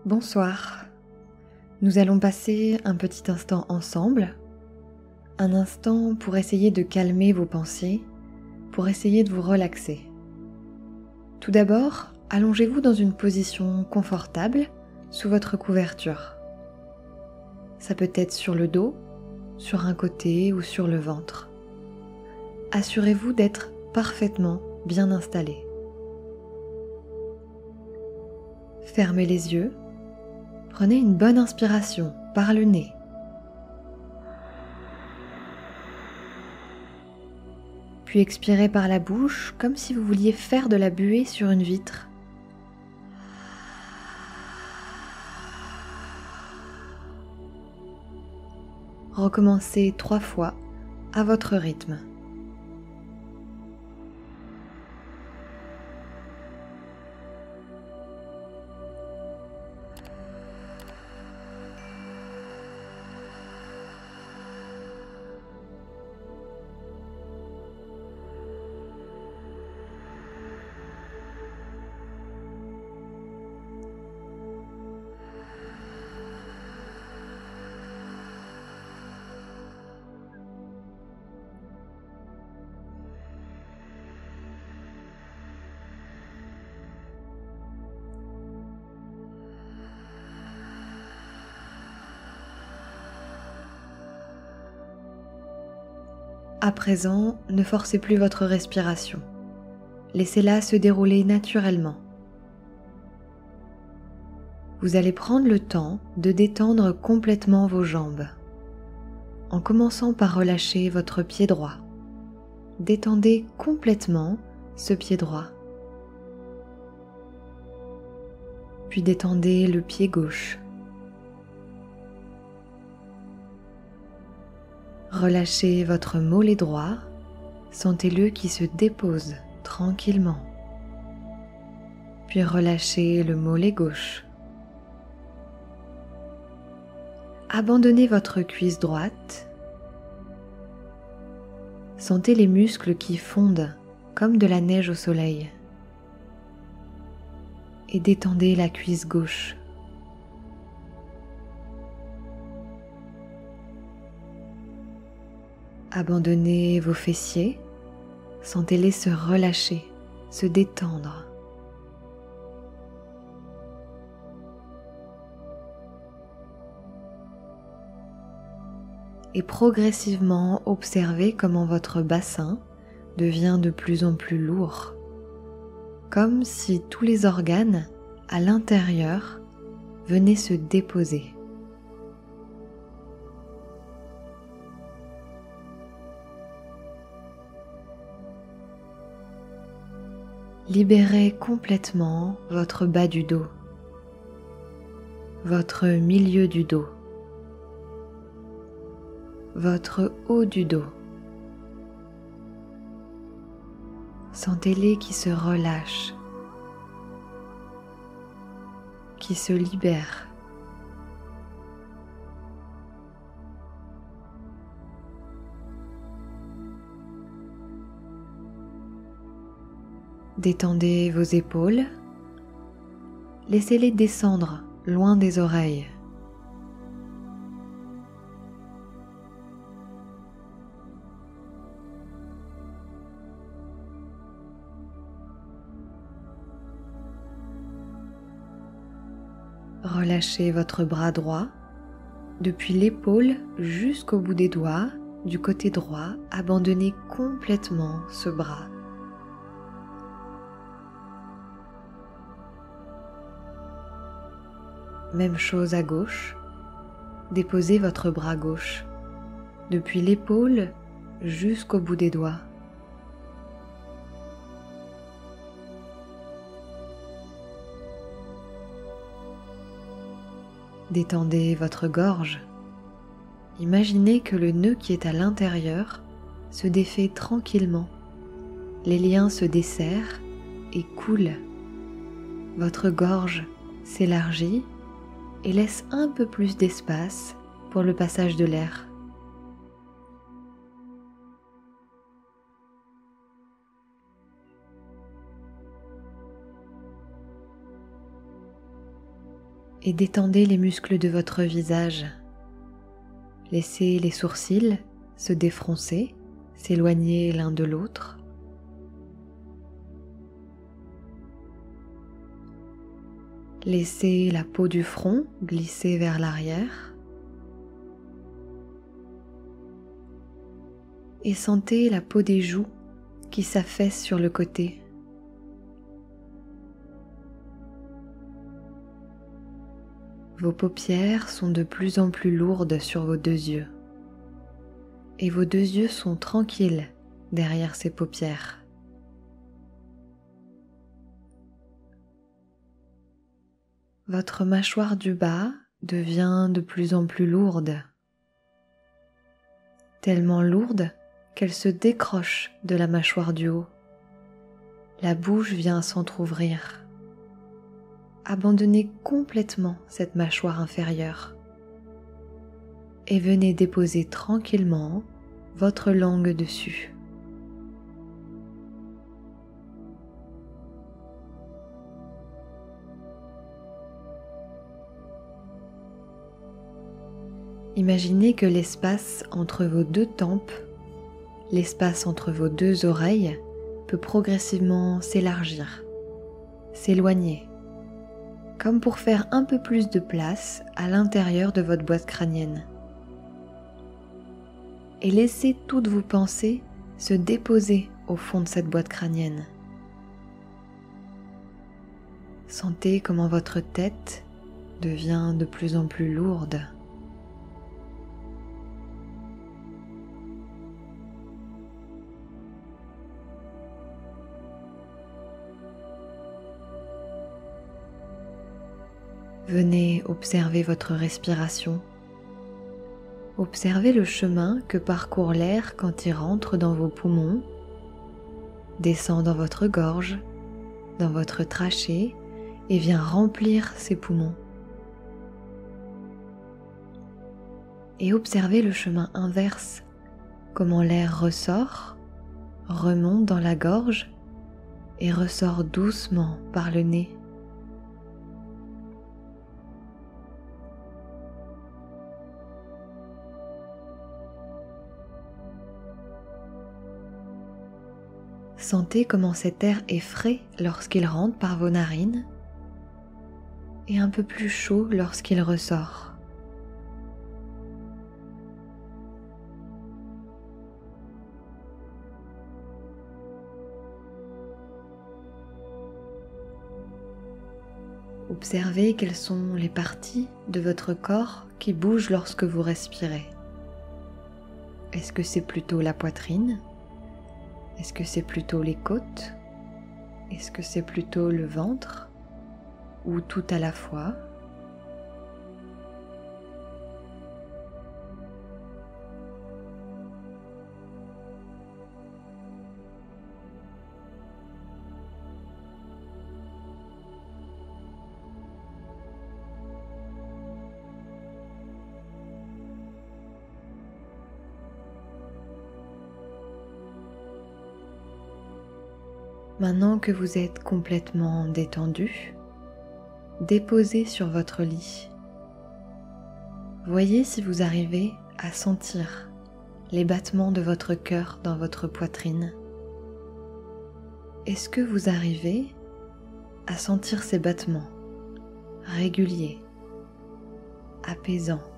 Bonsoir. Nous allons passer un petit instant ensemble, un instant pour essayer de calmer vos pensées, pour essayer de vous relaxer. Tout d'abord, allongez-vous dans une position confortable sous votre couverture. Ça peut être sur le dos, sur un côté ou sur le ventre. Assurez-vous d'être parfaitement bien installé. Fermez les yeux. Prenez une bonne inspiration par le nez. Puis expirez par la bouche comme si vous vouliez faire de la buée sur une vitre. Recommencez 3 fois à votre rythme. À présent, ne forcez plus votre respiration. Laissez-la se dérouler naturellement. Vous allez prendre le temps de détendre complètement vos jambes, en commençant par relâcher votre pied droit. Détendez complètement ce pied droit. Puis détendez le pied gauche. Relâchez votre mollet droit, sentez-le qui se dépose tranquillement. Puis relâchez le mollet gauche. Abandonnez votre cuisse droite. Sentez les muscles qui fondent comme de la neige au soleil. Et détendez la cuisse gauche. Abandonnez vos fessiers, sentez-les se relâcher, se détendre. Et progressivement observez comment votre bassin devient de plus en plus lourd, comme si tous les organes à l'intérieur venaient se déposer. Libérez complètement votre bas du dos, votre milieu du dos, votre haut du dos. Sentez-les qui se relâchent, qui se libèrent. Détendez vos épaules, laissez-les descendre loin des oreilles. Relâchez votre bras droit, depuis l'épaule jusqu'au bout des doigts, du côté droit, abandonnez complètement ce bras. Même chose à gauche, déposez votre bras gauche, depuis l'épaule jusqu'au bout des doigts. Détendez votre gorge. Imaginez que le nœud qui est à l'intérieur se défait tranquillement. Les liens se desserrent et coulent. Votre gorge s'élargit et laisse un peu plus d'espace pour le passage de l'air. et détendez les muscles de votre visage. Laissez les sourcils se défroncer, s'éloigner l'un de l'autre. Laissez la peau du front glisser vers l'arrière. Et sentez la peau des joues qui s'affaisse sur le côté. Vos paupières sont de plus en plus lourdes sur vos deux yeux. Et vos deux yeux sont tranquilles derrière ces paupières. Votre mâchoire du bas devient de plus en plus lourde, tellement lourde qu'elle se décroche de la mâchoire du haut. La bouche vient s'entr'ouvrir. Abandonnez complètement cette mâchoire inférieure et venez déposer tranquillement votre langue dessus. Imaginez que l'espace entre vos deux tempes, l'espace entre vos deux oreilles peut progressivement s'élargir, s'éloigner, comme pour faire un peu plus de place à l'intérieur de votre boîte crânienne. Et laissez toutes vos pensées se déposer au fond de cette boîte crânienne. Sentez comment votre tête devient de plus en plus lourde. Venez observer votre respiration. Observez le chemin que parcourt l'air quand il rentre dans vos poumons, descend dans votre gorge, dans votre trachée et vient remplir ces poumons. Et observez le chemin inverse, comment l'air ressort, remonte dans la gorge et ressort doucement par le nez. Sentez comment cet air est frais lorsqu'il rentre par vos narines et un peu plus chaud lorsqu'il ressort. Observez quelles sont les parties de votre corps qui bougent lorsque vous respirez. Est-ce que c'est plutôt la poitrine ? Est-ce que c'est plutôt les côtes? Est-ce que c'est plutôt le ventre? Ou tout à la fois? Maintenant que vous êtes complètement détendu, déposez sur votre lit. Voyez si vous arrivez à sentir les battements de votre cœur dans votre poitrine. Est-ce que vous arrivez à sentir ces battements réguliers, apaisants ?